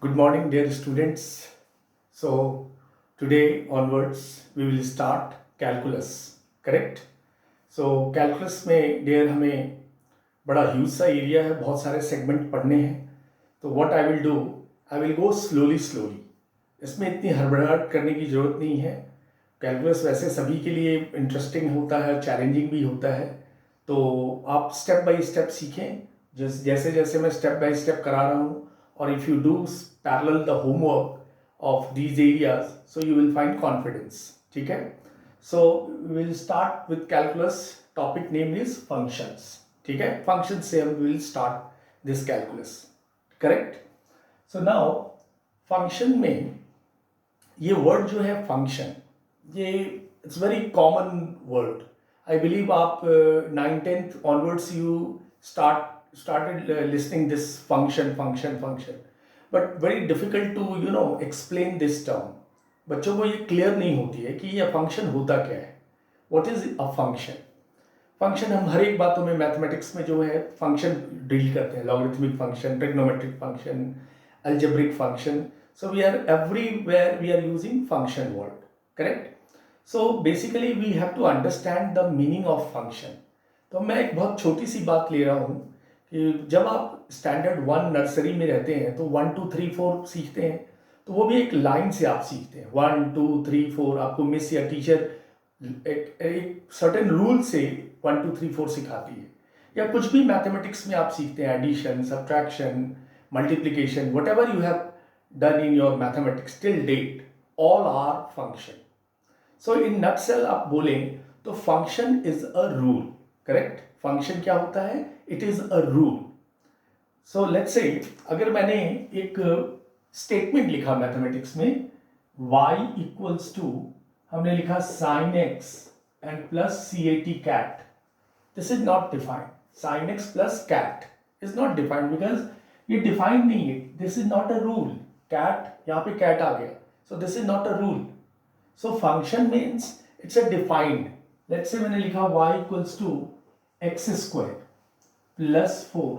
Good morning, dear students. So, today onwards we will start calculus, correct? So, calculus में dear हमें बड़ा huge सा area है, बहुत सारे सेगमेंट पढ़ने हैं. तो what I will do, I will go slowly slowly. इसमें इतनी हड़बड़ाहट करने की ज़रूरत नहीं है. कैलकुलस वैसे सभी के लिए इंटरेस्टिंग होता है, चैलेंजिंग भी होता है. तो आप स्टेप बाय स्टेप सीखें, जैसे जैसे मैं स्टेप बाय स्टेप करा रहा हूँ. और if you do parallel the homework of these areas, so you will find confidence. ठीक है. So will start with calculus. Topic name is functions. ठीक है, फंक्शन से हम will start this calculus. Correct. So now function में ये word जो है फंक्शन, ये it's very common word. I believe आप 9th-10th onwards you started listening this function, but very difficult to explain this term. बच्चों को ये क्लियर नहीं होती है कि ये फंक्शन होता क्या है. What is a function? Function हम हर एक बातों में मैथमेटिक्स में जो है फंक्शन डील करते हैं. Logarithmic function, trigonometric function, algebraic function. So we are everywhere we are using function word. Correct. So basically we have to understand the meaning of function. तो मैं एक बहुत छोटी सी बात ले रहा हूँ कि जब आप स्टैंडर्ड 1 नर्सरी में रहते हैं तो 1 2 3 4 सीखते हैं. तो वो भी एक लाइन से आप सीखते हैं. 1 2 3 4 आपको मिस या टीचर एक सर्टेन रूल से 1 2 3 4 सिखाती है. या कुछ भी मैथमेटिक्स में आप सीखते हैं, addition, subtraction, multiplication, whatever you have done in your mathematics till date, all are function. So in nutshell आप बोलें तो function is a rule. Correct. Function क्या होता है? It is a rule. So let's say अगर मैंने एक statement लिखा मैथमेटिक्स में, y इक्वल्स टू, हमने लिखा sin x and plus cat cat. This is not defined. sin x plus cat is not defined because ये डिफाइंड नहीं है. This is not a rule. Cat, यहाँ पे कैट आ गया, so this is not a rule. So function means it's a defined. Let's say मैंने लिखा y equals to x square plus 4.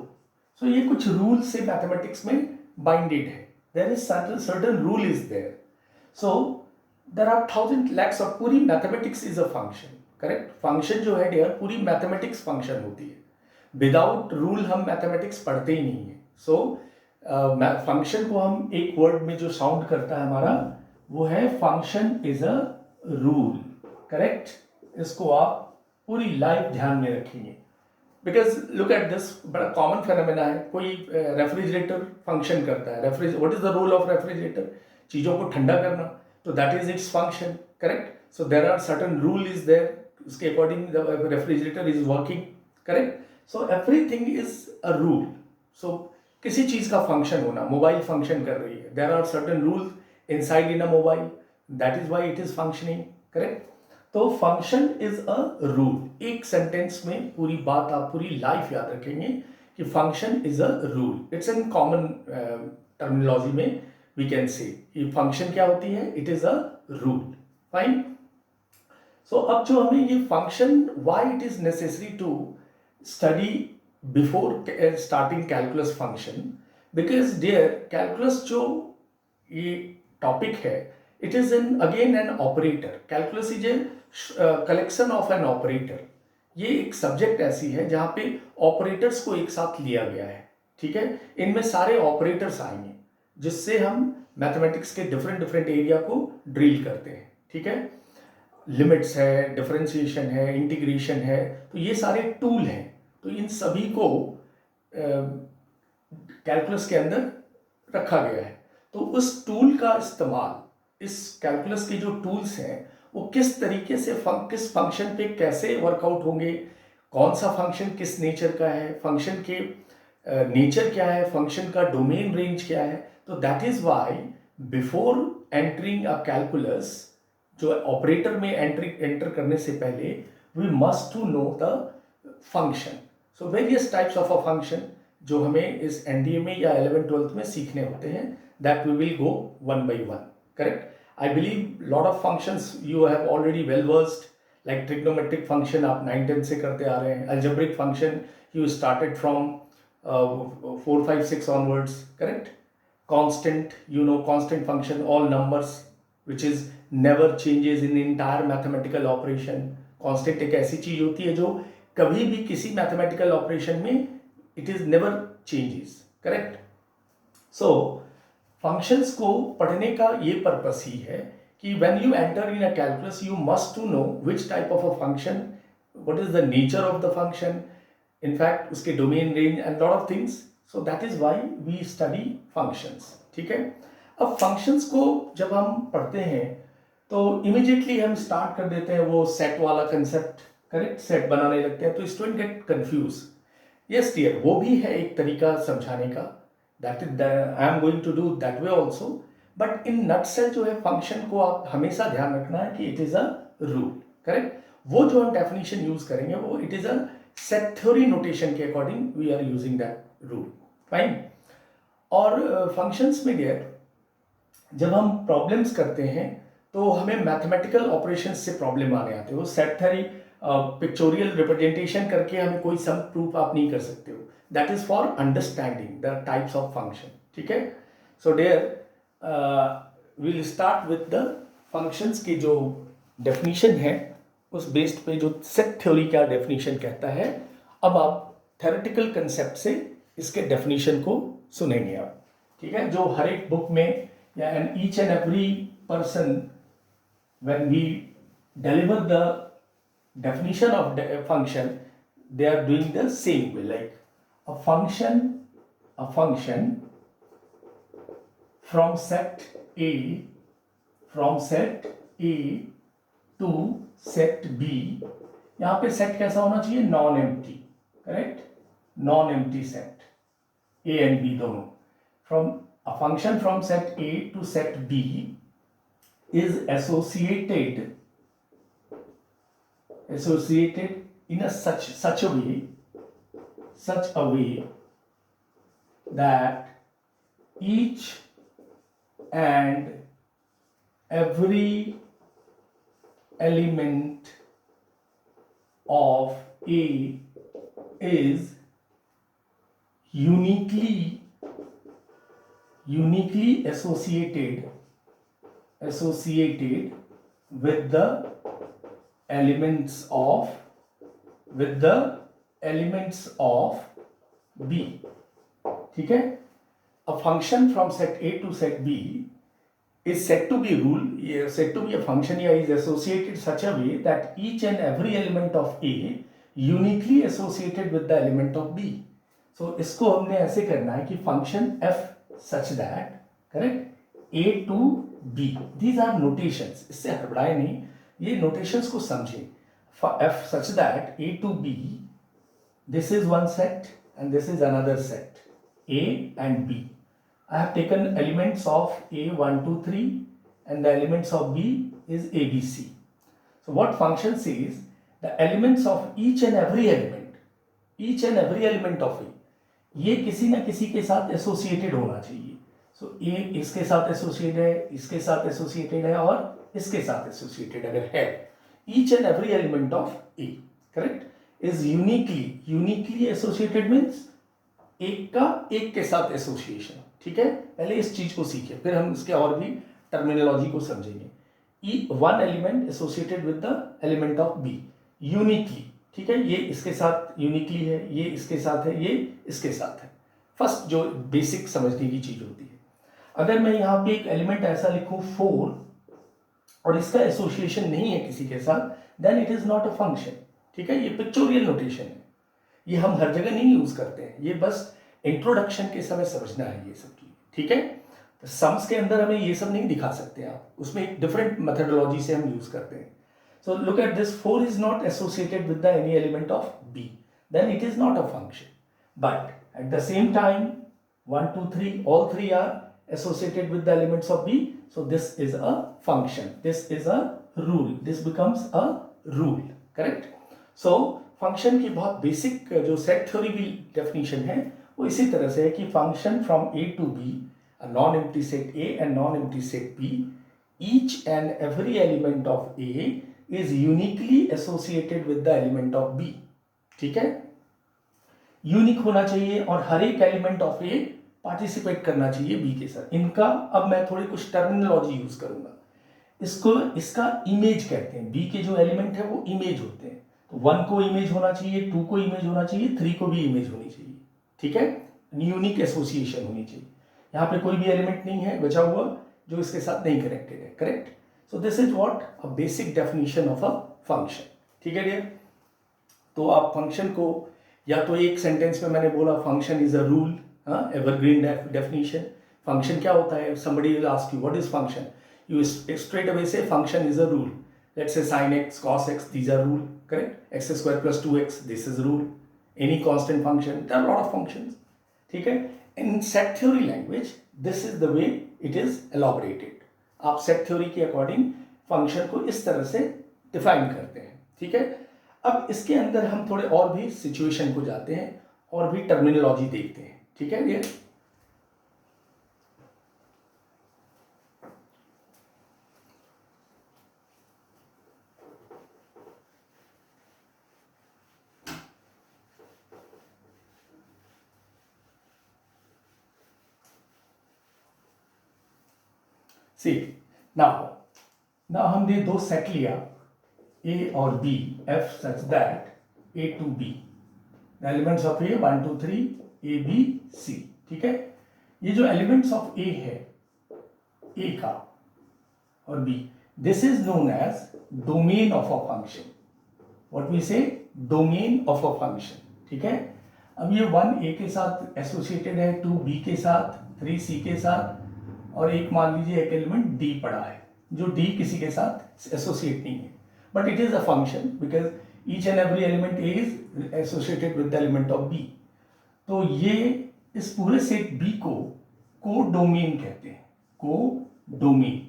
So ये कुछ रूल से मैथमेटिक्स में बाइंडेड है. There is certain rule is there. So there are 1000 lakhs of पूरी mathematics is a function. Correct. Function जो है डियर पूरी मैथमेटिक्स फंक्शन होती है. विदाउट रूल हम मैथमेटिक्स पढ़ते ही नहीं है. सो फंक्शन को हम एक वर्ड में जो साउंड करता है हमारा, वो है function is a rule. Correct. इसको आप पूरी लाइफ ध्यान में रखेंगे. बिकॉज लुक एट दिस, बड़ा कॉमन फेनोमेना है. कोई रेफ्रिजरेटर फंक्शन करता है. What is the role of refrigerator? चीज़ों को ठंडा करना. तो that is its function. Correct. So there are certain rule is there, उसके according the refrigerator is working. Correct. So everything is a rule. So किसी चीज़ का फंक्शन होना, मोबाइल फंक्शन कर रही है, there are certain rules inside in a mobile, that is why it is functioning. Correct. तो function is a rule. एक sentence में पूरी बात आप पूरी लाइफ याद रखेंगे कि function is a rule. It's an common terminology में वी कैन से कि फंक्शन क्या होती है? It is a rule. Fine. So अब जो हमें ये function, why it is necessary to study before starting calculus function? Because dear calculus जो ये टॉपिक है, it is again an operator. Calculus is a collection of an operator. ये एक subject ऐसी है जहाँ पे ऑपरेटर्स को एक साथ लिया गया है. ठीक है. इनमें सारे ऑपरेटर्स आएंगे जिससे हम मैथमेटिक्स के डिफरेंट डिफरेंट एरिया को ड्रिल करते हैं. ठीक है. लिमिट्स है, डिफरेंशिएशन है, इंटीग्रेशन है. तो ये सारे टूल हैं. तो इन सभी को कैलकुलस के अंदर रखा गया है. तो उस टूल का इस्तेमाल, इस कैलकुलस के जो टूल्स हैं वो किस तरीके से किस फंक्शन पे कैसे वर्कआउट होंगे, कौन सा फंक्शन किस नेचर का है, फंक्शन के नेचर क्या है, फंक्शन का डोमेन रेंज क्या है. तो that is why before entering a calculus, जो ऑपरेटर में एंटर करने से पहले, we must to know the function. So various types of a function जो हमें इस एनडीए में या 11th-12th में सीखने होते हैं, that we will go one by one. Correct. I believe lot of functions you have already well versed, like trigonometric function आप 9th-10th से करते आ रहे हैं. Algebraic function you started from 4 5 6 onwards. Correct. constant, constant function, all numbers which is never changes in entire mathematical operation. constant एक ऐसी चीज होती है जो कभी भी किसी मैथमेटिकल ऑपरेशन में it is never changes, correct. So functions को पढ़ने का ये पर्पस ही है कि when you enter in a calculus you must to know which type of a function, what is the nature of the function, in fact उसके domain range and lot of things. So that is why we study functions. ठीक है. अब functions को जब हम पढ़ते हैं तो इमीडिएटली हम स्टार्ट कर देते हैं वो सेट वाला कंसेप्ट, करेक्ट. सेट बनाने लगते हैं तो student get confuse. Yes dear, वो भी है एक तरीका समझाने का. That is I am going to do that way also. But in nutshell जो है फंक्शन को आप हमेशा ध्यान रखना है कि it is a rule, correct. वो जो हम डेफिनेशन यूज करेंगे वो it is a set theory notation के according we are using that rule. Fine. और फंक्शंस में डियर जब हम प्रॉब्लम्स करते हैं तो हमें मैथमेटिकल ऑपरेशंस से प्रॉब्लम आने आते हैं. वो सेट थ्योरी पिक्चोरियल रिप्रेजेंटेशन करके हमें कोई सम प्रूफ आप नहीं कर सकते हो. That is for understanding the types of function. ठीक है. So dear will start with the functions की जो डेफिनेशन है उस बेस्ड पे जो सेट थ्योरी का डेफिनेशन कहता है. अब आप थ्योरेटिकल कंसेप्ट से इसके डेफिनेशन को सुनेंगे आप. ठीक है. जो हर एक बुक में या and each and every person when we deliver the definition of the function, they are doing the same way, like a function from set A to set B. यहाँ पे सेट कैसा होना चाहिए? Non empty, correct. Non empty set A and B दोनों. from a function from set A to set B is associated in a such a way that each and every element of A is uniquely associated with the elements of B. ठीक है. A function from set A to set B is said to be a function या is associated such a way that each and every element of A uniquely associated with the element of B. So इसको हमने ऐसे करना है कि function f such that, correct, A to B. These are notations. इससे हड़बड़ाए नहीं, ये notations को समझें. For f such that A to B, this is one set and this is another set, A and B. I have taken elements of A 1 2 3 and the elements of B is ABC. So what function says the elements of each and every element of A, ये किसी ना किसी के साथ associated होना चाहिए. सो ए इसके साथ एसोसिएटेड है, इसके साथ एसोसिएटेड है और इसके साथ एसोसिएटेड अगर है. Each and every element of A, correct, is uniquely associated means एक का एक के साथ एसोसिएशन. ठीक है. पहले इस चीज को सीखे फिर हम इसके और भी टर्मिनोलॉजी को समझेंगे. One element associated with the element of B uniquely. ठीक है. ये इसके साथ यूनिकली है, ये इसके साथ है, ये इसके साथ है. फर्स्ट जो बेसिक समझने की चीज होती है. अगर मैं यहाँ पे एक एलिमेंट ऐसा लिखूं 4 और इसका एसोसिएशन नहीं है किसी के साथ, then it is not a function. ठीक है. ये पिक्चोरियल नोटेशन है, ये हम हर जगह नहीं यूज करते हैं, ये बस इंट्रोडक्शन के समय समझना है ये सब चीज. ठीक है. तो सम्स के अंदर हमें ये सब नहीं दिखा सकते आप, उसमें एक डिफरेंट मेथडोलॉजी से हम यूज करते हैं. So look at this, 4 is not associated with the any element of B, then it is not a function. But at the same time 1 2 3 all three are associated with the elements of B, so this is a function, this is a rule, this becomes a rule, correct. So function की बहुत basic जो set theory की definition है वो इसी तरह से है कि function from A to B, a non-empty set A and non-empty set B, each and every element of A is uniquely associated with the element of B. ठीक है. यूनिक होना चाहिए और हर एक एलिमेंट ऑफ ए पार्टिसिपेट करना चाहिए B के साथ। इनका अब मैं थोड़ी कुछ टर्मिनोलॉजी यूज करूंगा। इसको इसका इमेज कहते हैं। बी के जो एलिमेंट है वो इमेज होते हैं। तो 1 को इमेज होना चाहिए, 2 को इमेज होना चाहिए, 3 को भी इमेज होनी चाहिए। ठीक है, यूनिक एसोसिएशन होनी चाहिए। यहाँ पे कोई भी एलिमेंट नहीं है बचा हुआ जो इसके साथ नहीं कनेक्टेड है। Correct. So this is what a basic definition of a function. ठीक है डियर। तो आप फंक्शन को या तो एक सेंटेंस में मैंने बोला function is a rule, evergreen definition. Function क्या होता है? somebody will ask you what is function, you straight away say function is a rule. Let's say sin x, cos x, these are rule. Correct. x square plus 2x, this is rule. Any constant function, there are a lot of functions. ठीक है। in set theory language this is the way it is elaborated. आप set theory के according function को इस तरह से define करते हैं। ठीक है। अब इसके अंदर हम थोड़े और भी सिचुएशन को जाते हैं और भी टर्मिनोलॉजी देखते हैं। ठीक है ये। See, now हमने दो सेट लिया A और B, F such that A to B, the elements of A 1 2 3 A B C. ठीक है। ये जो एलिमेंट्स ऑफ A है, A का और B, this is known as domain of a function. What we say, domain of a function. ठीक है। अब ये 1 A के साथ एसोसिएटेड है, 2 B के साथ, 3 C के साथ, और एक मान लीजिए एक एलिमेंट D पड़ा है जो D किसी के साथ एसोसिएट नहीं है, but it is a function because each and every element A is associated with the element of B. तो ये इस पूरे सेट B को कोडोमेन कहते हैं। कोडोमेन।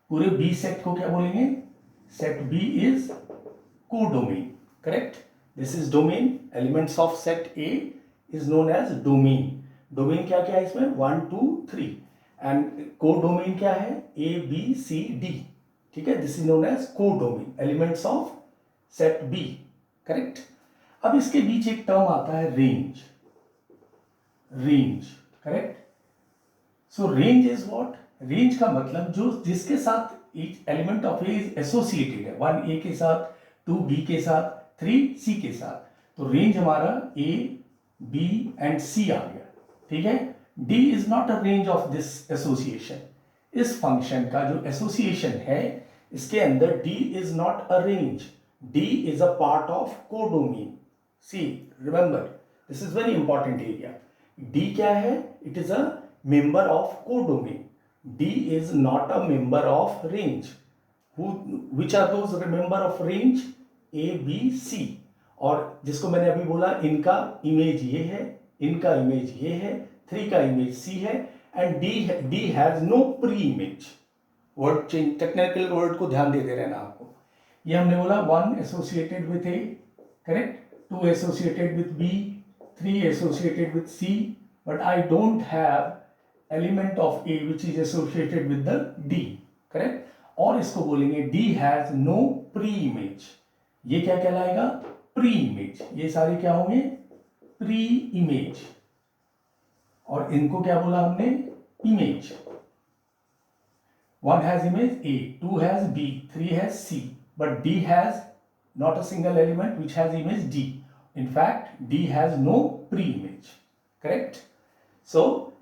पूरे B सेट को क्या बोलेंगे? Set B is codomain. Correct. This is domain. Elements of set A is known as domain. Domain क्या क्या है इसमें? 1 2 3 एंड कोडोमेन क्या है? A B C D. ठीक है। This is known as codomain, elements of set B. Correct. अब इसके बीच एक टर्म आता है range. Range. Correct. So range is what? Range का मतलब जो जिसके साथ each element of A is associated है, 1 A के साथ, 2 B के साथ, 3 C के साथ। तो रेंज हमारा A B एंड C आ गया। ठीक है। D is not a range of this association. इस फंक्शन का जो एसोसिएशन है इसके अंदर D is not a range. D is a part of codomain. See, remember, this is very important area. D क्या है? It is a member of codomain. D is not a member of range. Which are those member of range? A, B, C. और जिसको मैंने अभी बोला इनका image ये है, इनका इमेज ये है, 3 का इमेज C है, and D has no pre-image. Word change, technical word को ध्यान देते रहना आपको। ये हमने बोला 1 एसोसिएटेड विथ A, करेक्ट, 2 associated with B, 3 associated with C, but I don't have element of A which is associated with the D. Correct. और इसको बोलेंगे D has no pre image. ये क्या कहलाएगा? Pre image. ये सारे क्या होंगे? Pre image. और इनको क्या बोला हमने? Image. 1 has image A, 2 has B, 3 has C, but D has not a single element which has image D. In fact, D has no pre-image. Correct? So,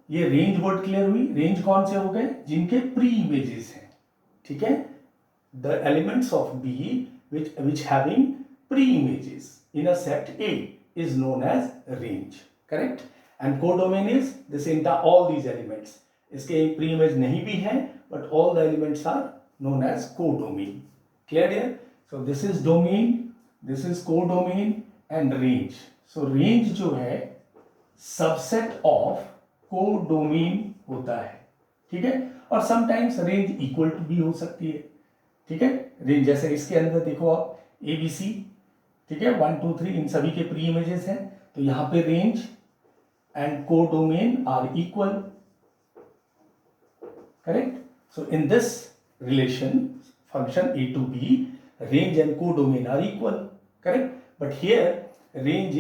ये रेंज वर्ड क्लियर हुई. Range कौन से हो गए? जिनके pre images हैं. ठीक है. The elements of B which having pre-images in a set A is known as range. Correct? And codomain is this entire all these elements. इसके प्री इमेज नहीं भी है, but all the elements are known as codomain. Clear here? So this is domain, this is codomain and range. So range जो है subset of codomain होता है. ठीक है. और sometimes range equal to भी हो सकती है. ठीक है. रेंज जैसे इसके अंदर देखो आप ABC, ठीक है, 1 2 3 इन सभी के प्री इमेजेस हैं. तो यहाँ पे range and codomain are equal. Correct. So in this relation, function A to B, range and codomain are equal. Correct. But here range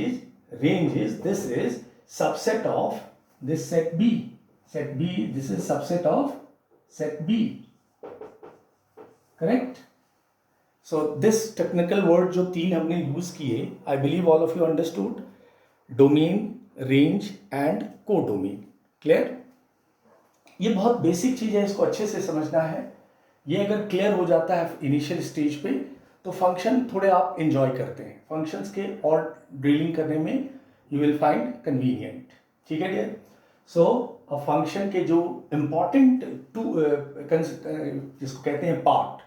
is this is subset of this set B. Set B, this is subset of set B. Correct? So this technical word जो तीन हमने use किए, I believe all of you understood. Domain, range and codomain. Clear? ये बहुत basic चीज है, इसको अच्छे से समझना है. ये अगर क्लियर हो जाता है इनिशियल स्टेज पे तो फंक्शन थोड़े आप इंजॉय करते हैं. फंक्शंस के और ड्रिलिंग करने में यू विल फाइंड कन्वीनियंट. ठीक है डियर? सो अ फंक्शन के जो इम्पॉर्टेंट टू जिसको कहते हैं पार्ट,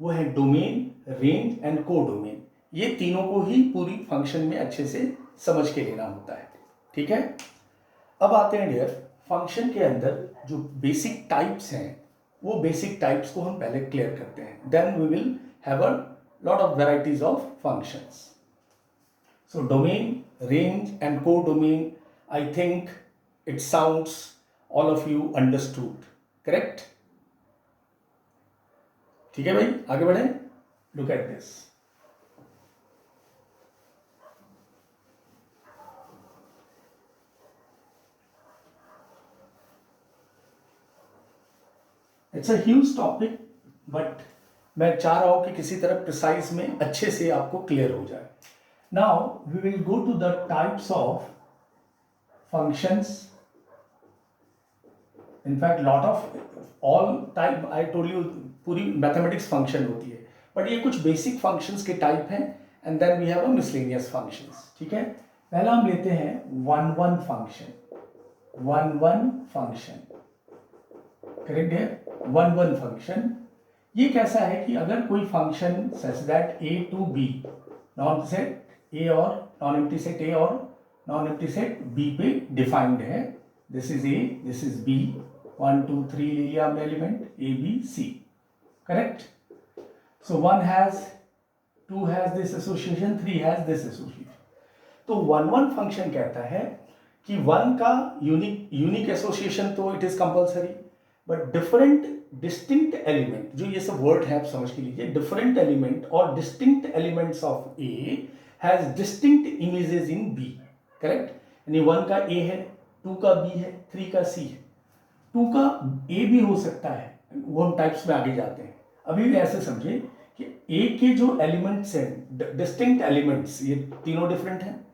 वो है डोमेन, रेंज एंड कोडोमेन. ये तीनों को ही पूरी फंक्शन में अच्छे से समझ के लेना होता है. ठीक है? अब आते हैं डियर फंक्शन के अंदर जो बेसिक टाइप्स हैं, वो बेसिक टाइप्स को हम पहले क्लियर करते हैं. Then we will have a lot of varieties of functions. So domain, range and codomain, I think it sounds all of you understood. Correct? ठीक है भाई, आगे बढ़े. Look at this. It's a huge topic, but मैं चाह रहा हूं कि किसी तरह प्रिसाइज में अच्छे से आपको क्लियर हो जाए. Now we will go to the types of functions. In fact, lot of all type I told you पूरी मैथमेटिक्स फंक्शन होती है, बट ये कुछ बेसिक फंक्शंस के टाइप हैं. And then we have a miscellaneous functions. ठीक है? पहला हम लेते हैं one one function. One one function, correct है? वन वन फंक्शन ये कैसा है कि अगर कोई फंक्शन such that A to B, non set A और नॉन एम्प्टी सेट ए और नॉन एम्प्टी सेट बी पे डिफाइंड है. This is a, this is B. 1 2 3 ले लिया हमने element A B C. Correct? So 1 has, 2 has this association, 3 has this association. तो one one function कहता है कि 1 का यूनिक एसोसिएशन तो it is compulsory, but different distinct element, जो ये सब वर्ड है आप समझ के लीजिए, डिफरेंट एलिमेंट और distinct elements of A has distinct images in B. Correct? यानी 1 का ए है, 2 का बी है, 3 का सी है. 2 का ए भी हो सकता है, वो हम टाइप्स में आगे जाते हैं. अभी भी ऐसे समझे कि ए के जो एलिमेंट्स हैं, डिस्टिंक्ट एलिमेंट्स, ये तीनों डिफरेंट हैं.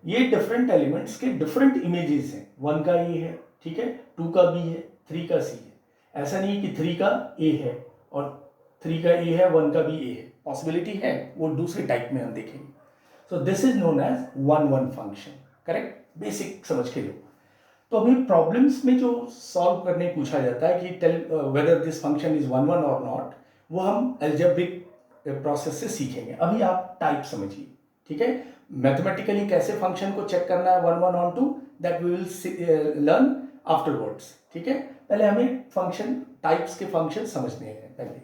ये डिफरेंट एलिमेंट्स के डिफरेंट इमेजेस हैं. 1 का ए है, ठीक है, 2 का बी है, 3 का सी है. ऐसा नहीं है कि 3 का ए है और 3 का ए है, 1 का भी ए है. पॉसिबिलिटी है, वो दूसरे टाइप में हम देखेंगे. So this is known as one one function. Correct? Basic समझ के लो. तो अभी प्रॉब्लम्स में जो सॉल्व करने पूछा जाता है कि tell whether this function is one one और नॉट, वो हम अलजेब्रिक प्रोसेस से सीखेंगे. अभी आप टाइप समझिए. ठीक है? मैथमेटिकली कैसे फंक्शन को चेक करना है one one onto, that we will learn afterwards. ठीक है? पहले हमें फंक्शन टाइप्स के फंक्शन समझने हैं पहले.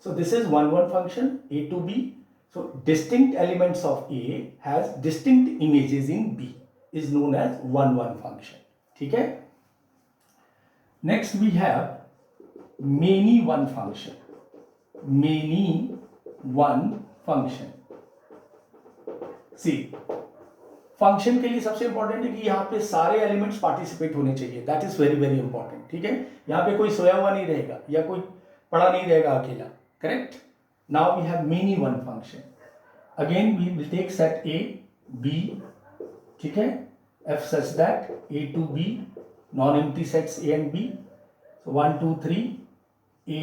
So this is one one function A to B. So distinct elements of A has distinct images in B is known as one one function. ठीक है? Next we have many one function. Many one function. See, function के लिए सबसे important है कि यहां पे सारे एलिमेंट्स पार्टिसिपेट होने चाहिए. That is very very important. ठीक है? यहां पे कोई सोया हुआ नहीं रहेगा या कोई पड़ा नहीं रहेगा अकेला. Correct? Now we have many one function. Again we will take set A B. ठीक है? F such that A to B, non-empty sets A and B. So 1 2 3 A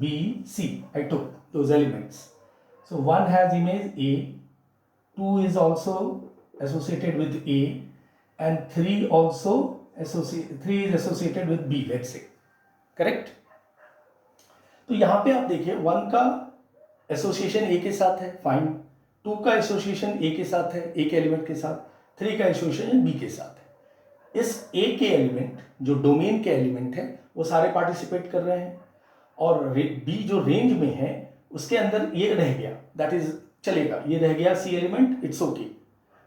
B C. I took those elements. So 1 has image A, 2 is also associated with A, and 3 also 3 is associated with B. Let's say. Correct? तो यहाँ पे आप देखिए 1 का association A के साथ है, fine. 2 का एसोसिएशन A के साथ है, एक एलिमेंट के साथ. 3 का एसोसिएशन बी के साथ है. इस ए के एलिमेंट जो डोमेन के एलिमेंट है वो सारे पार्टिसिपेट कर रहे हैं, और बी जो रेंज में है उसके अंदर ये रह गया, दैट इज चलेगा, ये रह गया C element, it's okay.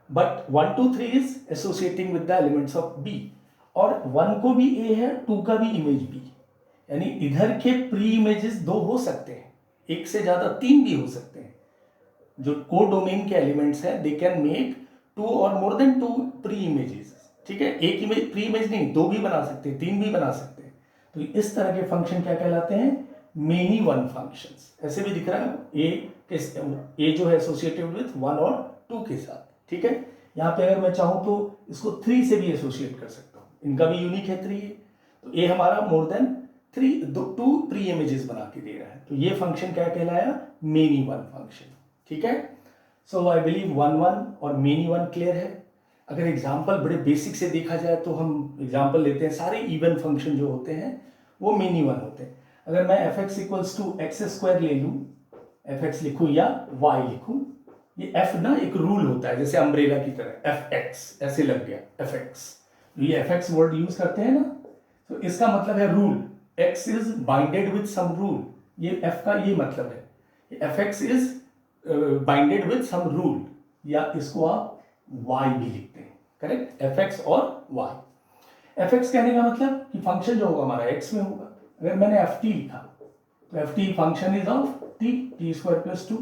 But 1 2 3 is associating with the elements of B, और 1 को भी ए है, 2 का भी इमेज बी. यानी इधर के प्री इमेजेस 2 हो सकते हैं, एक से ज्यादा 3 भी हो सकते हैं. जो को डोमेन के एलिमेंट्स हैं दे कैन मेक 2 और मोर देन 2 प्री इमेजेस. ठीक है, एक इमेज प्री इमेज नहीं, 2 भी बना सकते हैं, 3 भी बना सकते हैं। तो इस तरह के फंक्शन क्या कहलाते हैं, मेनी वन फंक्शंस। ऐसे भी दिख रहा है ए जो है एसोसिएटेड विथ 1 और 2 के साथ, ठीक है। यहाँ पे अगर मैं चाहूँ तो इसको 3 से भी एसोसिएट कर सकता हूँ, इनका भी यूनिक है 3 है, तो ए हमारा मोर देन 2 प्री इमेजेस बना के दे रहा है, तो ये फंक्शन क्या कहलाया, मेनी वन फंक्शन, ठीक है। सो आई बिलीव 1 और मेनी वन क्लियर है। अगर एग्जाम्पल बड़े बेसिक से देखा जाए तो हम एग्जाम्पल लेते हैं, सारे इवन फंक्शन जो होते हैं वो मेनी वन होते हैं। अगर मैं F x equals to x square ले लूँ, एफ एक्स लिखूँ या वाई लिखूँ, ये एफ ना एक रूल होता है जैसे अम्ब्रेला की तरह, एफ एक्स ऐसे लग गया एफ एक्स, ये एफ एक्स वर्ड यूज करते हैं ना, तो इसका मतलब है rule, x is binded with sum rule, ये एफ का ये मतलब है, F x is binded with sum rule, या इसको आप y भी लिखते हैं, करेक्ट, एफ एक्स और y। एफ एक्स कहने का मतलब कि फंक्शन जो होगा हमारा x में होगा। अगर मैंने एफ टी लिखा तो F T function is of T square plus 2,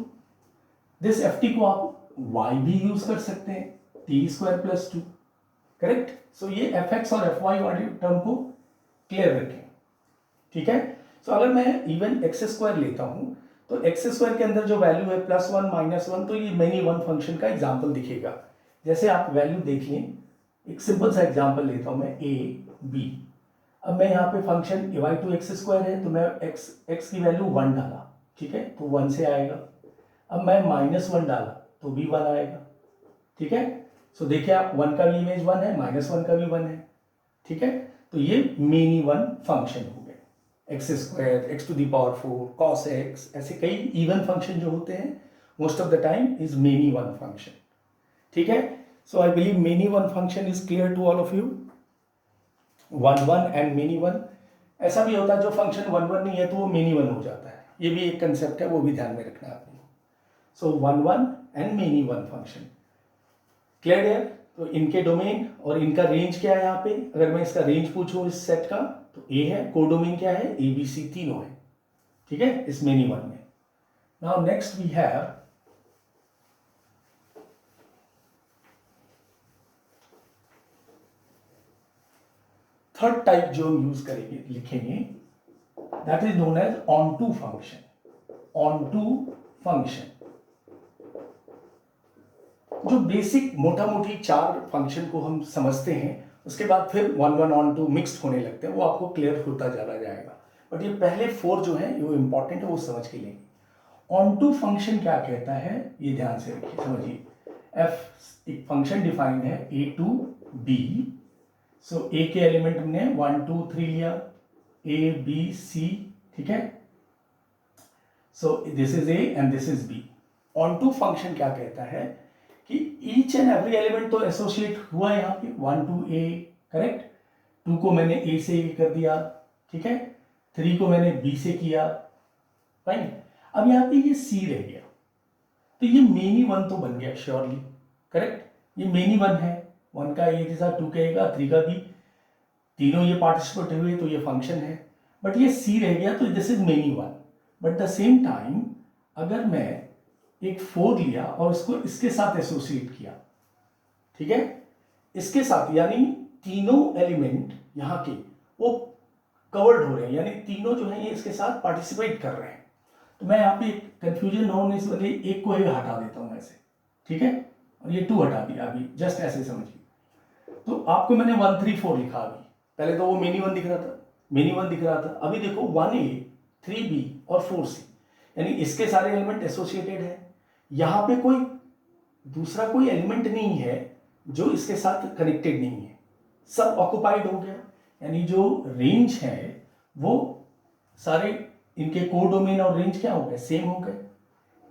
this F T को आप y भी यूज कर सकते हैं, टी स्क्वायर प्लस 2, करेक्ट। सो ये एफ एक्स और एफ वाई वाली टर्म को क्लियर रखें, ठीक है। सो अगर मैं इवन एक्स स्क्वायर लेता हूं तो एक्स स्क्वायर के अंदर जो वैल्यू है +1 -1, तो ये मेनी वन फंक्शन का एग्जाम्पल दिखेगा। जैसे आप वैल्यू देख लें, एक सिंपल सा एग्जांपल लेता हूं मैं, a b। अब मैं यहाँ पे फंक्शन a/2x² है, तो मैं x की वैल्यू 1 डाला, ठीक है, तो 1 से आएगा। अब मैं -1 डाला तो भी 1 आएगा, ठीक है। सो देखिए आप, 1 का भी इमेज 1 है, -1 का भी 1 है, ठीक है। तो ये मेनी वन फंक्शन हो गए, x², x⁴, cos x, ऐसे कई इवन फंक्शन जो होते हैं most of the time is many one function, ठीक है। So I believe many one function is clear to all of you. 1 and many one, ऐसा भी होता है जो फंक्शन 1 नहीं है तो वो मेनी वन हो जाता है, ये भी एक कंसेप्ट है, वो भी ध्यान में रखना है आपने। सो 1 and many one function clear है। तो इनके डोमेन और इनका रेंज क्या है, यहाँ पे अगर मैं इसका रेंज पूछूं इस सेट का तो ए है, कोडोमेन क्या है, ए बी सी तीनों है, ठीक है, इस मेनी वन में। Now next we have third type जो हम यूज करेंगे, लिखेंगे, that is known as onto function. Onto function जो बेसिक मोटा मोटी 4 फंक्शन को हम समझते हैं, उसके बाद फिर 1 ऑन टू मिक्स्ड होने लगते हैं, वो आपको क्लियर होता चला जाएगा, बट ये पहले 4 जो है वो इंपॉर्टेंट है, वो समझ के लेंगे। ऑन टू फंक्शन क्या कहता है, ये ध्यान से रखिए, समझिए। एफ एक फंक्शन डिफाइंड है a to b, सो ए के एलिमेंट हमने 1 2 3 लिया, a b c, ठीक है। So this is a and this is b। Onto function क्या कहता है कि ईच एंड एवरी एलिमेंट तो एसोसिएट हुआ है यहाँ पे, 1 to a, करेक्ट, 2 को मैंने a से कर दिया, ठीक है, 3 को मैंने b से किया, फाइन। अब यहाँ पे ये c रह गया, तो ये मेनी वन तो बन गया श्योरली, करेक्ट, ये मेनी वन है, 1 का a के साथ 2 कहेगा, 3 का भी, तीनों ये पार्टिसिपेट हुए तो ये फंक्शन है, बट ये c रह गया, तो this is many one. But the same time अगर मैं एक 4 लिया और इसको इसके साथ एसोसिएट किया, ठीक है, इसके साथ, यानी तीनों एलिमेंट यहाँ के वो कवर्ड हो रहे हैं, यानी तीनों जो है ये इसके साथ पार्टिसिपेट कर रहे हैं। तो मैं यहाँ पे कंफ्यूजन ना होने से पहले एक को हटा देता हूँ ऐसे, ठीक है, और ये 2 हटा दिया, अभी जस्ट ऐसे समझिए। तो आपको मैंने 1 3 4 लिखा, अभी पहले तो वो मेनी वन दिख रहा था, मेनी वन दिख रहा था, अभी देखो 1a 3b और 4c, यानी इसके सारे एलिमेंट एसोसिएटेड है। यहाँ पे कोई दूसरा कोई एलिमेंट नहीं है जो इसके साथ कनेक्टेड नहीं है, सब ऑक्युपाइड हो गया, यानी जो रेंज है वो सारे इनके कोडोमेन और रेंज क्या हो गए, सेम हो गए,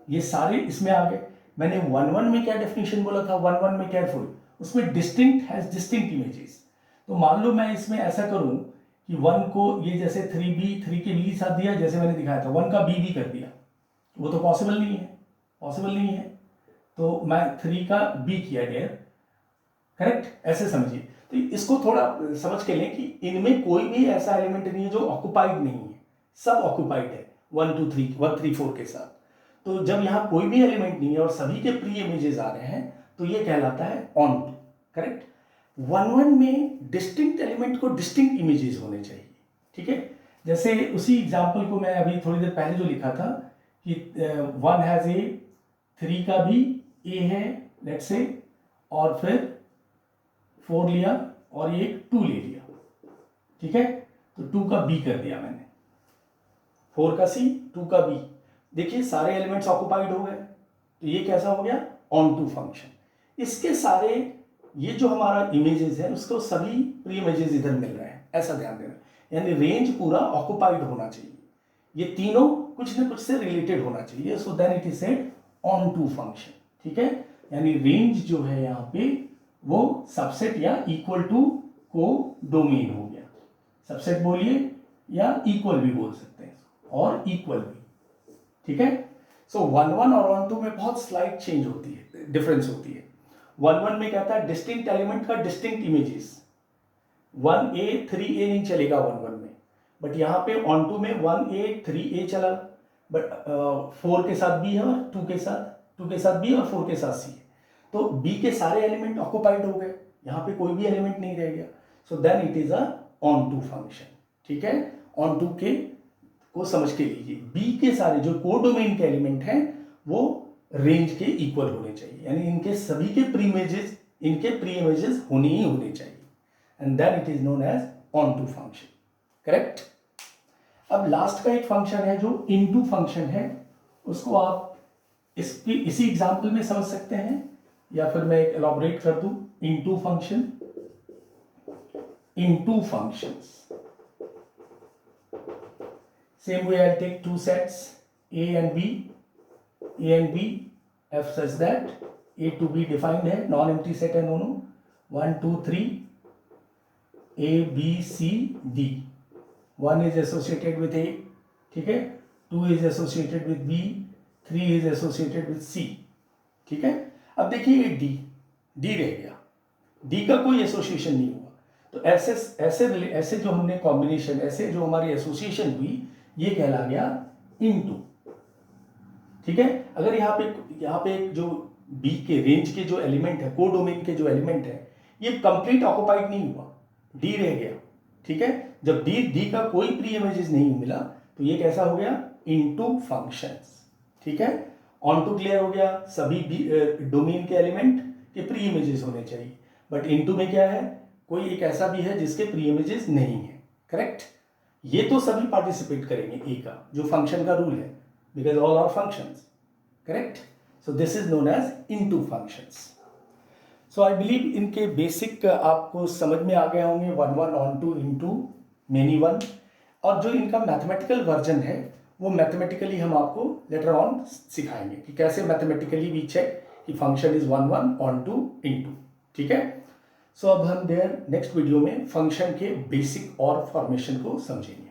ये सारे इसमें आ गए। मैंने 1 में क्या डेफिनेशन बोला था, 1 में केयरफुल, उसमें डिस्टिंक्ट हैज डिस्टिंक्ट इमेजेस। तो मान लो मैं इसमें ऐसा करूं कि 1 को ये जैसे 3b 3 के b साथ दिया, जैसे मैंने दिखाया था, 1 का b भी कर दिया, वो तो पॉसिबल नहीं है, पॉसिबल नहीं है, तो मैं 3 का b किया डेयर, करेक्ट, ऐसे समझिए। तो इसको थोड़ा समझ के लें कि इनमें कोई भी ऐसा एलिमेंट नहीं है जो ऑक्युपाइड नहीं है, सब ऑक्युपाइड है 1 2 3 1 3 4 के साथ। तो जब यहाँ कोई भी एलिमेंट नहीं है और सभी के प्री इमेजेस आ रहे हैं, तो ये कहलाता है onto, correct. One one में डिस्टिंक्ट एलिमेंट को डिस्टिंक्ट इमेजेस होने चाहिए, ठीक है। जैसे उसी एग्जाम्पल को मैं अभी थोड़ी देर पहले जो लिखा था कि 1 हैज़ ए, 3 का भी ए है लेट्स से, और फिर 4 लिया और ये 2 ले लिया, ठीक है। तो 2 का बी कर दिया मैंने, 4 का सी, 2 का बी। देखिए सारे एलिमेंट्स ऑक्युपाइड हो गए, तो ये कैसा हो गया, ऑन टू फंक्शन। इसके सारे ये जो हमारा इमेजेस है उसको सभी प्री इमेजेस इधर मिल रहे हैं, ऐसा ध्यान देना। यानी रेंज पूरा ऑक्युपाइड होना चाहिए, ये तीनों कुछ न कुछ से रिलेटेड होना चाहिए, so then it is said onto function, ठीक है। यानी रेंज जो है यहाँ पे वो सबसेट या इक्वल टू को डोमेन हो गया। सबसेट बोलिए या इक्वल भी बोल सकते हैं, और इक्वल भी, ठीक है। सो 1 1 और 1 2 में बहुत स्लाइड चेंज होती है, डिफरेंस होती है। 1 1 में कहता है डिस्टिंक्ट एलिमेंट का डिस्टिंक्ट इमेजेस, 1A 3A नहीं चलेगा 1 1 में, बट यहाँ पे ऑन टू में 1A 3A चला, बट 4 के साथ B है और 2 के साथ B और 4 के साथ C है। तो B के सारे एलिमेंट ऑक्युपाइड हो गए, यहाँ पे कोई भी एलिमेंट नहीं रह गया, so then it is a onto function, ठीक है। ऑन टू के को समझ के लीजिए, B के सारे जो कोडोमेन के एलिमेंट हैं वो रेंज के इक्वल होने चाहिए, यानी इनके सभी के प्री इमेजेस होने ही होने चाहिए, and then it is known as onto function, correct. अब लास्ट का एक फंक्शन है जो इनटू फंक्शन है, उसको आप इसी एग्जांपल में समझ सकते हैं, या फिर मैं एक एलॉबरेट कर दूं। Into functions, same way I'll take two sets A and B f such that A to B defined है, नॉन एम्प्टी सेट है दोनों, 1 2 3 A B C D, 1 is associated with A, ठीक है, 2 is associated with B, 3 is associated with C, ठीक है। अब देखिए ये D रह गया, D का कोई एसोसिएशन नहीं हुआ, तो ऐसे जो हमने कॉम्बिनेशन, ऐसे जो हमारी एसोसिएशन हुई, ये कहला गया इनटू, ठीक है। अगर यहाँ पे एक जो बी के रेंज के जो एलिमेंट है, कोडोमेन के जो एलिमेंट है, ये कंप्लीट ऑक्युपाइड नहीं हुआ, डी रह गया, ठीक है। जब डी का कोई प्री इमेजेस नहीं मिला, तो ये कैसा हो गया, इनटू फंक्शंस, ठीक है। ऑन टू क्लियर हो गया, सभी डोमेन के एलिमेंट के प्री इमेजेस होने चाहिए, बट इनटू में क्या है, कोई एक ऐसा भी है जिसके प्री इमेजेस नहीं है, करेक्ट। ये तो सभी पार्टिसिपेट करेंगे ए का, जो फंक्शन का रूल है, because all are functions, correct. So this is known as into functions. So I believe इनके बेसिक आपको समझ में आ गए होंगे, 1 1 onto, into, many one, और जो इनका मैथमेटिकल वर्जन है वो मैथमेटिकली हम आपको लेटर ऑन सिखाएंगे कि कैसे मैथमेटिकली वी चेक कि function is 1 1 onto, into, ठीक है। सो अब हम नेक्स्ट वीडियो में फंक्शन के बेसिक और फॉर्मेशन को समझेंगे।